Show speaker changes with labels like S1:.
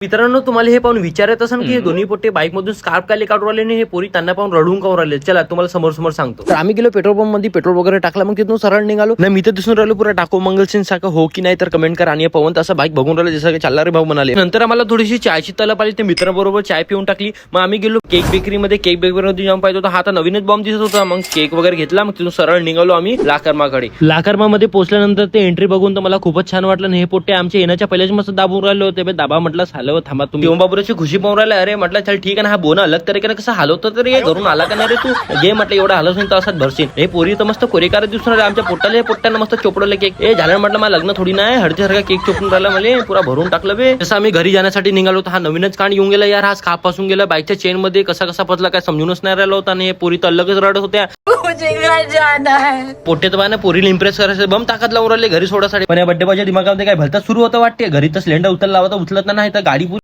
S1: मित्रांनो, तुम्हाला हे पाहून विचारत असेल की हे दोन्ही पोट्टे बाईक मधून स्कार्फ काले काढून राहिले आणि हे पोरी त्यांना पाहून रडून काढून राहिले. चला तुम्हाला समोर समोर सांगतो. तर आम्ही गेलो पेट्रोल पंप मध्ये, पेट्रोल वगैरे टाकला, मग तिथून सरळ निघालो. नाही मी तर दिसून राहिलो पुरा टाको मंगल सिंग सारखं, हो की नाही तर कमेंट करा. आणि पवन तसा बाईक बघून राहिला जसं चालला रे भाऊ म्हणाले. नंतर आम्हाला थोडीशी चायची तलप आली, ते मित्राबरोबर चाय पिऊन टाकली. मग आम्ही गेलो केक बेकरीमध्ये. केक बेकरीमध्ये जाऊन पाहिजे होता, हा आता नवीनच बॉम्ब दिसत होता. मग केक वगैरे घेतला, मग तिथून सरळ निघालो आम्ही लाकर्माकडे. लाकर्मामध्ये पोहोचल्यानंतर ते एंट्री बघून तर मला खूपच छान वाटलं. हे पोट्टे आमच्या येण्याच्या पहिल्याच मस्त दाबून राहिले होते. दाबा म्हटलं झालं थांबा तुम्ही. बाबूची खुशी पाहून राहिला. अरे म्हटलं चल ठीक आहे ना, हा बोना अलग तरीके कसं हलवतो तरी घरून आला का नाही रे तू, घे म्हटलं एवढा हलवशील तर असाच भरशील. हे पोरी तर मस्त कोरेकार दिसून राहिले. आमच्या पोट्टाला मस्त चोपडलं केक. ए झालं म्हटलं मला लग्न थोडी नाही, हळदीसारखा केक चोपून राहिला मला, पुरा भरून टाकलं बे. जसं आम्ही घरी जाण्यासाठी निघालो तर हा नवीनच कांड येऊन गेला यार. हा स्कार्फ पासून गेला बाईकच्या चेन मध्ये, कसा कसा पचला काय समजूनच नाही राहिला होता. आणि हे पोरी तर अलगच रडत होत्या. पोट्टे तर ना पोरीला इम्प्रेस करायचं बम ताकद लावून राहिले घरी सोडासाठी. पण या बड्डे बाच्या दिमागामध्ये काय भलता सुरू होतं वाटते. घरी तर सिलेंडर उचलला होता, उचलत नाही तर गाडी